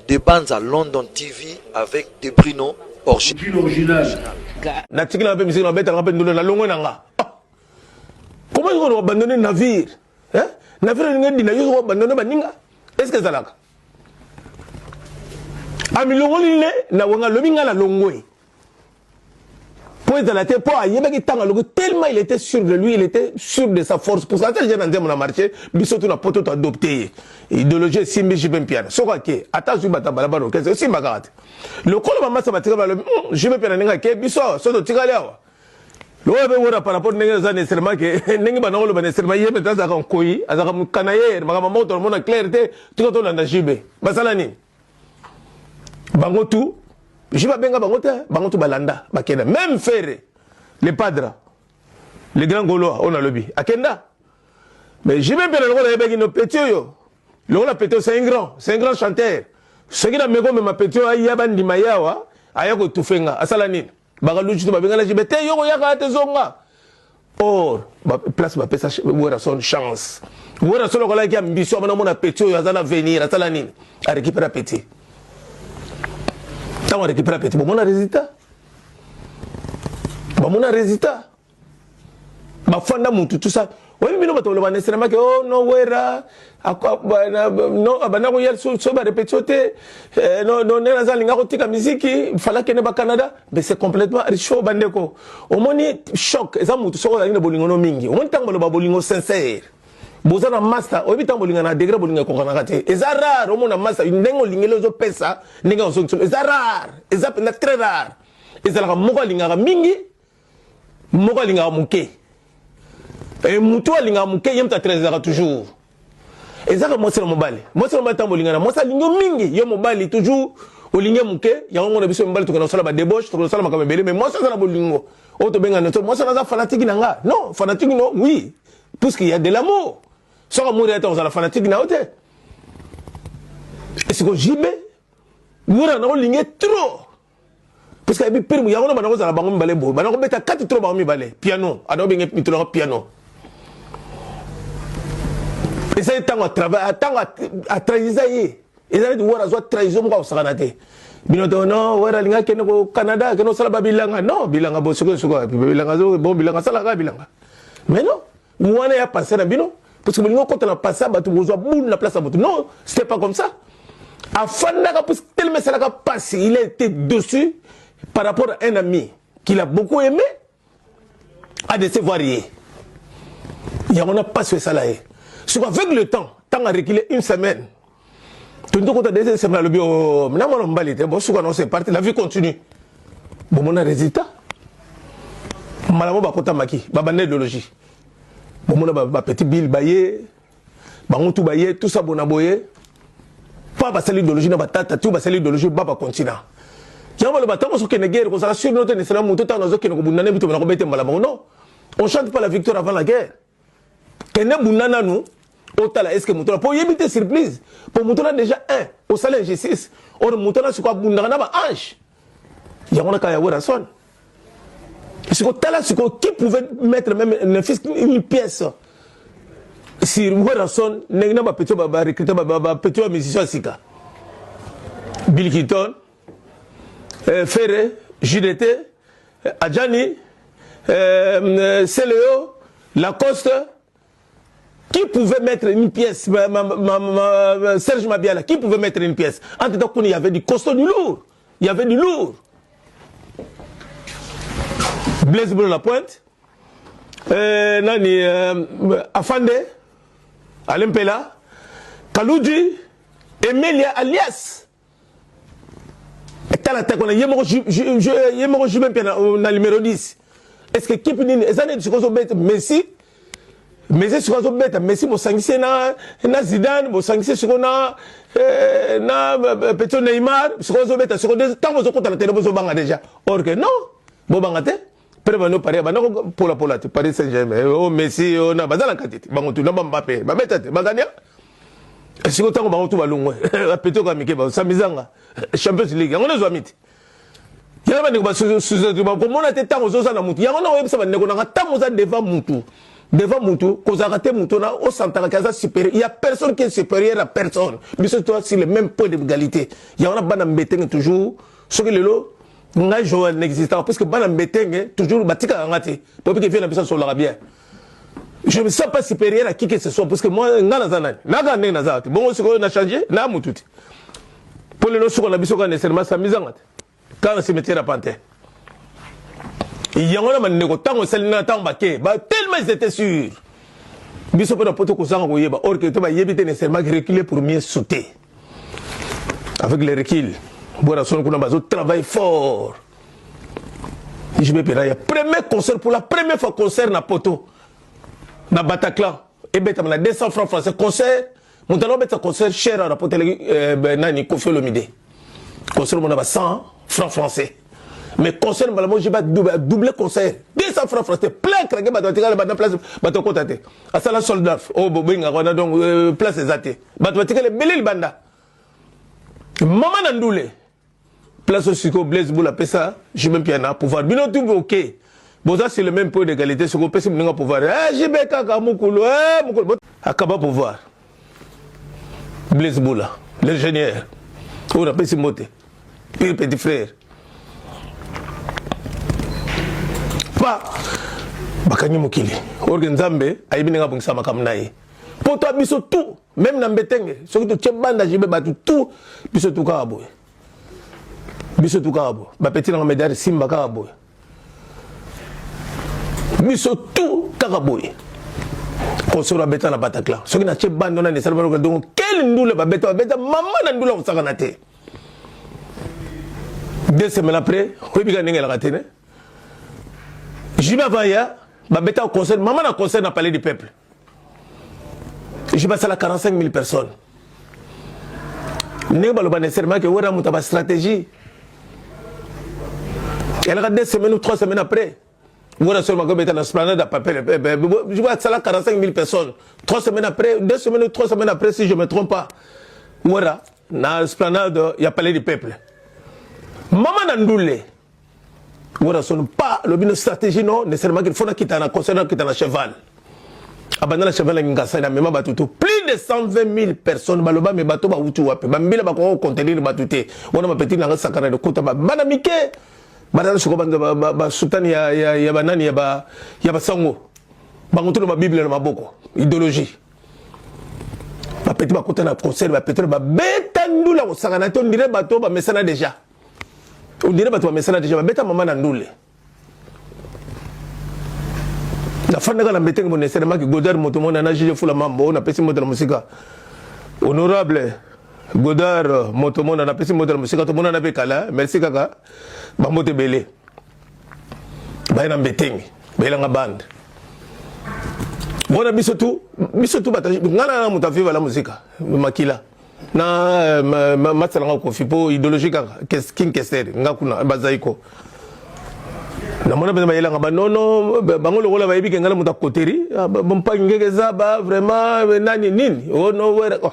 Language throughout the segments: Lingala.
de bandes à London TV avec des Bruno original. Comment ils vont abandonner le navire? Est-ce que ça l'a? Tellement il était sûr de lui, il était sûr de sa force. Pour ça, j'ai dit mon marché, bisoto na poto adopté. Idéologie simbi jibem piana. Soka ke, ata su bata balabano, qu'est-ce que c'est magarate. Le col mama sa batika balo, jibem piana nenga ke biso, soto tigalewa. Le webe wora par rapport nenga za nécessairement que nenga ba nolo ba nécessairement yebe taza kan koyi, azaka mukanaye, magama moto mona clarté, tuko na jibe. Basala ni. Bango tout. Je vais benga bangoto balanda bakenda même faire les padres les grands gaulois on a lobby akenda mais je vais bien le begi no petit yo le la petit c'est un grand chanteur ce qui na mego me ma petit ya bandi mayawa aya ko tufenga asala nini bagaluchi to babenga la jibete yo ya ka tezonga or place ba pesa wera son chance wera solo ko la ki ambition bana mona petit yo azana venir asala nini a récupérer petit. Quand on récupère petit, bon, on a résultat. Bon, on a résultat. Bah, fanda mutu tout ça. Oui, mais non, bah, on va nécessairement que oh non, wera, non, abana ko yel so ba répéter, non, non, na za linga ko tika musique, il fallait que ne ba Canada, mais c'est complètement chaud bandeko. Au moins choc, ça mutu so ko na bolingo no mingi. Au moins tango ba bolingo sincère. Bozana master obi tambo linga na degré bolinga ko kana kate eza rare o mona master ndengo lingelo zo pesa ninga on so eza rare eza na très rare eza la moko linga mingi moko linga muke et muto linga muke yemta 13 toujours eza ka mosela mobali tambo linga na mosa lingo mingi yo mobali toujours o linga muke ya ngona biso mobali to kana sala ba débauche to sala makaba bele mais mosa na bolingo o to benga no mosa na fanatique nanga non fanatique non oui puisqu'il y a de l'amour. Si on mourir dans la fanatique, na hauteur. Et c'est que j'y vais. Nous on a ligné trop. Parce qu'il y a pire, il y a un homme qui a un balai beau. Maintenant on met à 4 trop balai balai. Piano. Alors bien il y piano. Et ça est à travailler, à trahir. Et ça est de voir à soit trahison quoi au Saranate. Binoto non, voilà linga kene au Canada, que non sala babilanga. Non, bilanga bo suko suko. Bilanga zo bon bilanga sala ga bilanga. Mais non. Nous on a passé dans bino. Parce que nous, quand on a passé, on a boule la place à votre. Non, c'était pas comme ça. Afin tellement ça a passé, il a été dessus par rapport à un ami qu'il a beaucoup aimé, à de se varier. Et on a passé ça là. C'est qu'avec le temps, tant à reculer une semaine, tout le monde a décidé de se faire le bio. Maintenant, on a balité. Bon, c'est parti, la vie continue. Bon, on a résultat. Malamo bakota maki, babane idéologie. Bon, on a petit bill baillé, tout baillé, tout ça bon aboyé. Pas passer l'idéologie dans batata, tout passer l'idéologie baba continent. Yamba le bâtiment sur Keneguer, qu'on s'assure sur notre national, mon temps dans aucun bounane, mais tout le monde malamo. Non, on chante pas la victoire avant la guerre. Kene bounana nous, au tala, est-ce que mon temps pour y éviter surprise, pour mon temps déjà un, au salaire G6, on mon temps sur quoi bounana ba ange. Yamba kaya wera son. Parce que qui pouvait mettre même une pièce sur Werason, n'a pas petit recruter petit musicien Sika. Bill Clinton, Ferré, JDT, Adjani, Céléo, Lacoste. Qui pouvait mettre une pièce, Serge Mabiala, qui pouvait mettre une pièce? En tout cas, il y avait du costaud, du lourd. Il y avait du lourd. Blaise Bruno la pointe, Nani Afande, Alain Pella, Kaloudji, Emilia alias. Et t'as l'attaque, on a Yemoro Jubin na numéro 10. Est-ce que qui peut dire, les années de ce qu'on bête, Messi, Messi ce qu'on bête, Messi, mon sanguissé na Zidane, mon sanguissé ce qu'on a, na Petit Neymar, ce qu'on bête, ce qu'on dit, tant que vous comptez la télé, vous avez déjà. Or que non, bon bangate. Prévenu Paris, pour la Paris Saint-Germain, oh Messi, on a bazala katiti, bangotu, n'a pas Mbappé, babetate, bagania. Si on t'a bangotu balungwe, apéto comme Mikeba, Samizanga, Champions League, on a zoamit. Y'a pas de quoi, comme on a été tant aux autres à la moutou, y'a on a ça va négocier, tant aux autres devant moutou. devant Moutou, qu'on a raté Moutou, au centre, supérieur. Il n'y a personne qui est supérieur à personne. Mais c'est toi, c'est le même point d'égalité. Il y a un banam beteng toujours, ce que le lot, n'a Joël n'existant, parce que banam beteng, toujours, batika angate, pour que vienne la personne sur l'arabien. Je ne me sens pas supérieur à qui que ce soit, parce que moi, bon, ce qu'on a changé, n'a Moutou. Pour le lot, ce qu'on a vu, on a seulement sa mise en quand on se mettait à panthère. Il y a un moment tant on s'est tellement ils étaient sûrs. Biso pas poto ko sang ko yeba or que to ba yebite nécessairement reculer pour mieux sauter. Avec le recul, voilà son qu'on a besoin de travail fort. Je me pera, il y a premier concert pour la première fois concert na poto na Bataclan et beta na 200 francs français concert mon talon beta concert cher à la poto nani Kofi Olomide. Concert mon a 100 francs français. Mais concert, moi, j'ai pas double concert. 200 francs français, plein craqué, bah, place, bah, ton compte. À ça, la soldat, oh, bobing, on a donc, place des athées. Bah, tu vas tirer les belés, banda. Maman Nandoulé. Place au sucre, blaise, boule, après ça, j'ai même piano, pouvoir. Bino, tout, ok. Bon, ça, c'est le même point d'égalité, ce qu'on peut, c'est mon pouvoir. Eh, j'ai bien kaka, mon coulo, Akaba pouvoir. Blaise boule, l'ingénieur. On a pas si moté. Pire petit frère. Pas bakanye mokili orgenzambe ayibini nga bongisa makamna ye poto biso tout même na mbetenge soki to tchebanda jibe batu tout biso tout kabo ba petit na médaille simba kabo biso tout kabo konsoro beta na Bataclan soki na tchebanda na ne salvaro ko donc quel ndule ba beta maman na ndula ko sakana te 2 semaines après obiga ndenge la katene. Je vais avoir un concert, maman a un concert dans le palais du peuple. Je vais à 45 000 personnes. Je pas nécessairement que vous avez une stratégie. Elle a 2 semaines ou 3 semaines après. Vous avez seulement dans l'esplanade à papier. Je vais à 45 000 personnes. 3 semaines après, 2 semaines ou 3 semaines après, si je ne me trompe pas. Voilà, dans l'esplanade, il y a le palais du peuple. Maman Nandoulé. Voilà, ce n'est pas le stratégie, non, nécessairement qu'il faut quitter un concernant quitter un cheval. Abandonner le cheval, il y a même bateau. Plus de 120 000 personnes, baloba, mais bateau, bah, où tu vois, bambila, bah, contenir bateau. On a ma petite dans le sacré de Kota, banamike, madame, je comprends, sultan, il y a banane, il y a sango. Bah, on trouve ma Bible, ma boko, idéologie. Ma petite, bah, côté, na concert, bah, peut-être, bah, bétandou, là, au sacré, on dirait bateau, bah, mais ça n'a déjà. On dirait que tu as mis ça déjà, mais tu as maman Nandoulé. La fin de la météo, on est que Godard Motomon a nagé fou la mambo, on a passé de la musique. Honorable Godard Motomon a passé de la musique, tout le monde a fait cala, merci Kaka, Bamote Belé. Bayan Betting, Belanga Band. On a mis surtout, bataille, on a monté à la musique, Makila. Na matsalanga ko fipo idéologique king kester ngakuna bazaiko na mona bena bayela ngaba nono bangolo gola bayibi ke ngala muta koteri bompa ngeke za ba vraiment nani nini oh no wera oh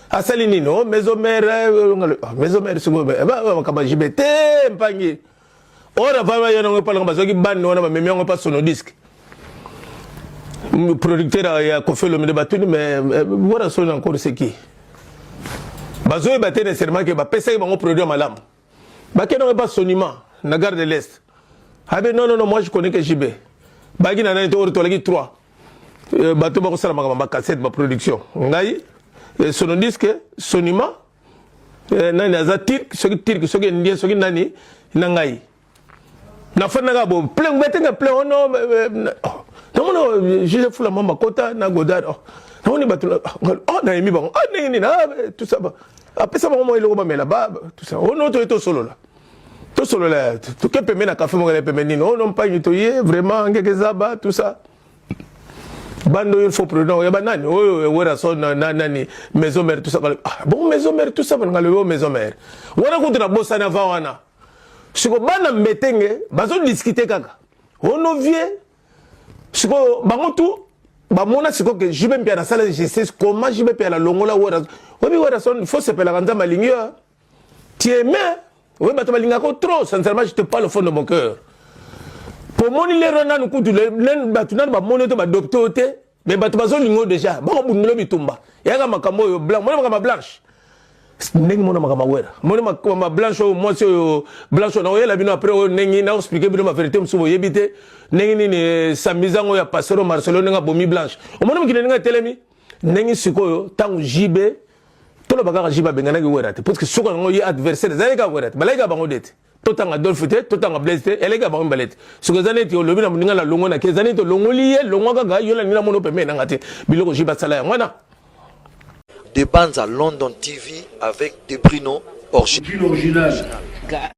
asali nini oh mesomère singo ba kaba jibete mpangi ora va yana ngo pala bazoki bande wana ba memi ngo pa sono disque producteur ya Kofi Olomide batuni mais voilà son encore c'est qui bazo e baté nécessairement que ba pesa ba produit malam ba ke non pas soniment na gare de l'Est habe non moi je connais que JB ba gi na na to to lagi 3 bato ba ko sala ma cassette ba production ngai sono disque soniment nani azatir soki ndie soki nani na ngai na fana ga bo plein betenga plein non non je fous la mama kota na Godard non ni bato oh na emi ba ni na tout ça après ça moment il est là-bas tout ça on est tout solo là tout que peut mettre café mon peut mettre non pas du tout vraiment quelque zaba tout ça bando il faut prendre ya banani wera son nani maison mère tout ça bon maison mère tout ça on a le maison mère wana contre na bossa na wana siko bana metenge bazo discuter kaka on vie siko bangotu ba mona siko que je vais bien à la salle je sais comment je vais bien la longola wera oui wera son faut se peler nganda malingi tu aimais oui bah tu malinga ko trop sincèrement je te parle au fond de mon cœur pour moni les rona nous kutu le batuna ba monoto ba docteur mais batu bazo lingo déjà ba bunelo bitumba yaka makambo yo blanc mona makama blanche ndenge mona makama wera mona makama blanche moi c'est blanche na oyela bino après ndenge na expliquer bino ma vérité msubo yebite ndenge ni samizango ya pasero Marcelo nga bomi blanche o mona mukine nga telemi ndenge sikoyo tangu jibe tolo bakaka jiba bengana ki wera te parce que soko ngo yi adversaire zaleka wera te baleka bango dete totanga Adolphe te totanga Blaise te eleka bango balete soko zaneti o lobi na muninga la longo na kezani to longo liye longo kaka yola nina mono pembe na ngate biloko jiba sala ya ngwana De Banza London TV avec des Bruno original.